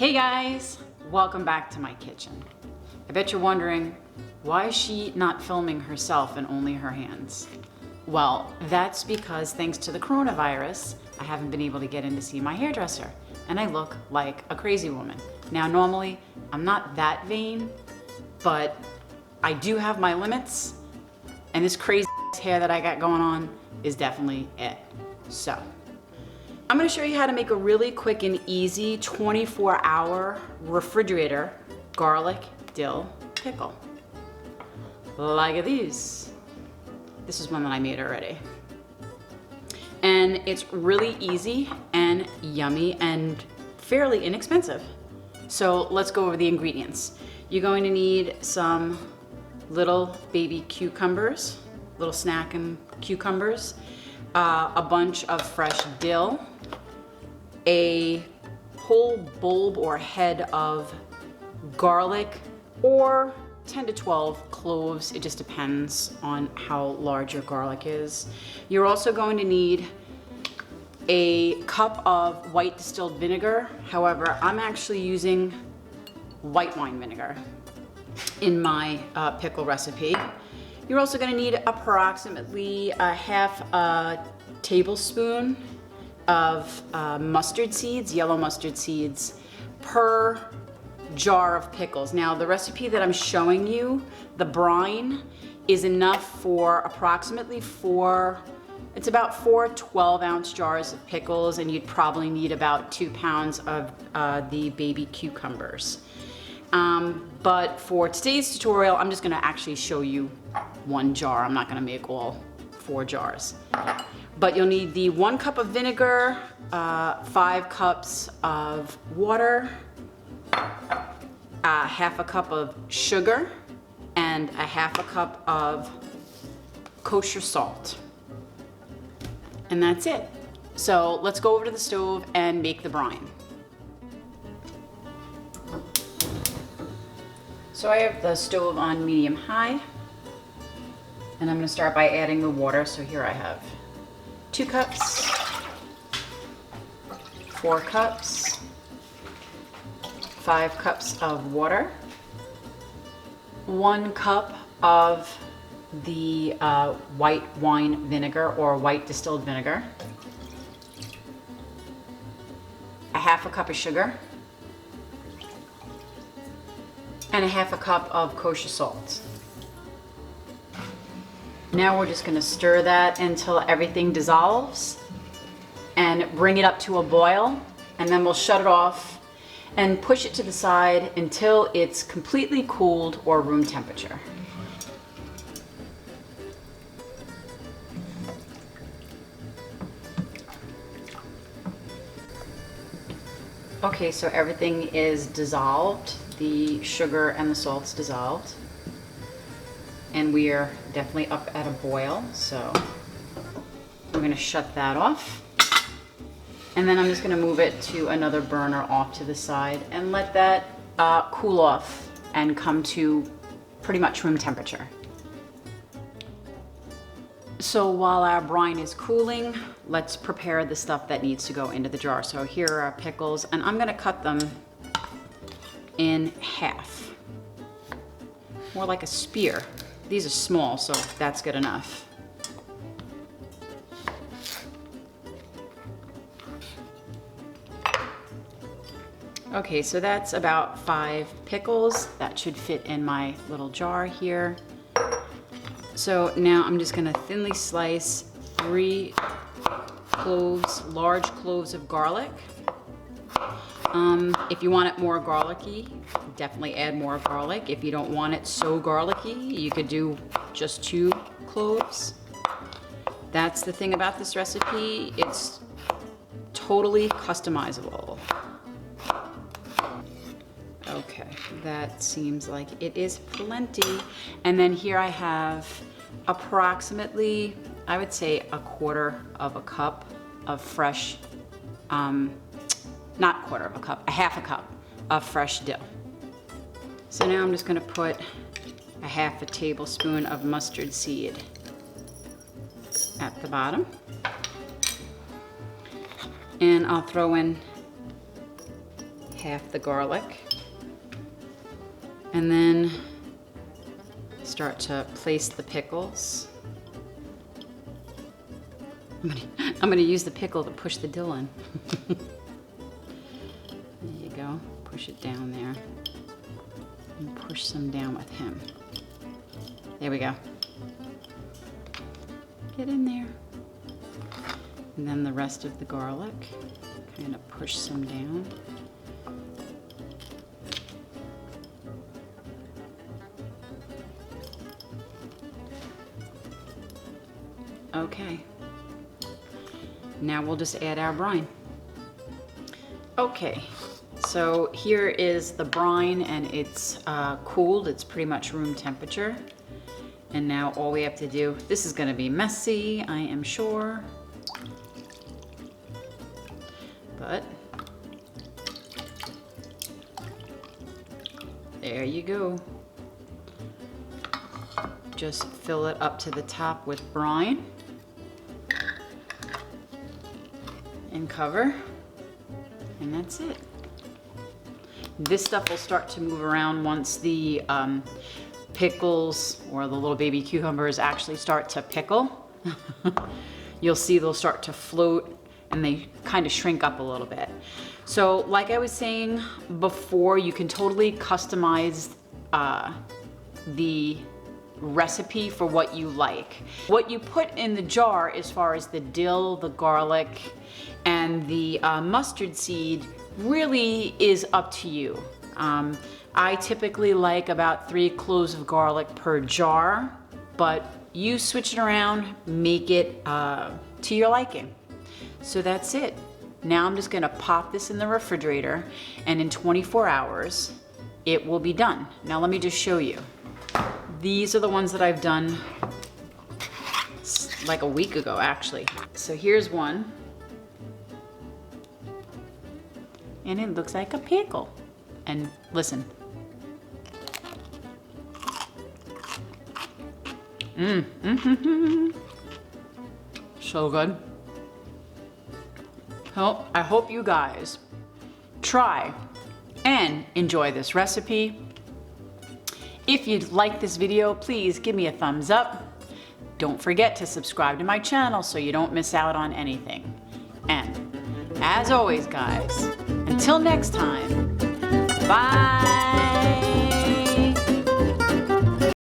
Hey guys, welcome back to my kitchen. I bet you're wondering, why is she not filming herself and only her hands? Well, that's because thanks to the coronavirus, I haven't been able to get in to see my hairdresser, and I look like a crazy woman. Now, normally, I'm not that vain, but I do have my limits, and this crazy hair that I got going on is definitely it. So, I'm gonna show you how to make a really quick and easy 24-hour refrigerator garlic dill pickle. Like these. This is one that I made already. And it's really easy and yummy and fairly inexpensive. So let's go over the ingredients. You're going to need some little baby cucumbers, little snack and cucumbers, a bunch of fresh dill, a whole bulb or head of garlic, or 10 to 12 cloves. It just depends on how large your garlic is. You're also going to need a cup of white distilled vinegar. However, I'm actually using white wine vinegar in my pickle recipe. You're also going to need approximately a half a tablespoon of mustard seeds, yellow mustard seeds, per jar of pickles. Now, the recipe that I'm showing you, the brine, is enough for approximately it's about 4 12-ounce jars of pickles, and you'd probably need about 2 pounds of the baby cucumbers. But for today's tutorial, I'm just gonna actually show you 1 jar. I'm not gonna make all 4 jars. But you'll need the 1 cup of vinegar, 5 cups of water, half a cup of sugar, and a half a cup of kosher salt. And that's it. So let's go over to the stove and make the brine. So I have the stove on medium high, and I'm gonna start by adding the water. So here I have 2 cups, 4 cups, 5 cups of water, 1 cup of the white wine vinegar or white distilled vinegar, a half a cup of sugar, and a half a cup of kosher salt. Now we're just gonna stir that until everything dissolves and bring it up to a boil, and then we'll shut it off and push it to the side until it's completely cooled or room temperature. Okay, so everything is dissolved. The sugar and the salt's dissolved. And we are definitely up at a boil, so we're gonna shut that off. And then I'm just gonna move it to another burner off to the side and let that cool off and come to pretty much room temperature. So while our brine is cooling, let's prepare the stuff that needs to go into the jar. So here are our pickles, and I'm gonna cut them in half, more like a spear. These are small, so that's good enough. Okay, so that's about 5 pickles. That should fit in my little jar here. So now I'm just gonna thinly slice 3 cloves, large cloves of garlic. If you want it more garlicky, definitely add more garlic. If you don't want it so garlicky, you could do just 2 cloves. That's the thing about this recipe. It's totally customizable. Okay, that seems like it is plenty. And then here I have approximately, I would say, a quarter of a cup of fresh, not quarter of a cup, a half a cup of fresh dill. So now I'm just gonna put a half a tablespoon of mustard seed at the bottom. And I'll throw in half the garlic. And then start to place the pickles. I'm gonna use the pickle to push the dill in. There you go, push it down there. And push some down with him. There we go. Get in there. And then the rest of the garlic, kind of push some down. Okay. Now we'll just add our brine. Okay, so here is the brine and it's cooled. It's pretty much room temperature. And now all we have to do, this is gonna be messy, I am sure. But there you go. Just fill it up to the top with brine and cover, and that's it. This stuff will start to move around once the pickles or the little baby cucumbers actually start to pickle. You'll see they'll start to float and they kind of shrink up a little bit. So like I was saying before, you can totally customize the recipe for what you like. What you put in the jar as far as the dill, the garlic, and the mustard seed really is up to you. I typically like about 3 cloves of garlic per jar, but you switch it around, make it to your liking. So that's it. Now I'm just gonna pop this in the refrigerator, and in 24 hours, it will be done. Now let me just show you. These are the ones that I've done like a week ago, actually. So here's one. And it looks like a pickle. And listen. So good. Well, I hope you guys try and enjoy this recipe. If you like this video, please give me a thumbs up. Don't forget to subscribe to my channel so you don't miss out on anything. And as always, guys, until next time, bye.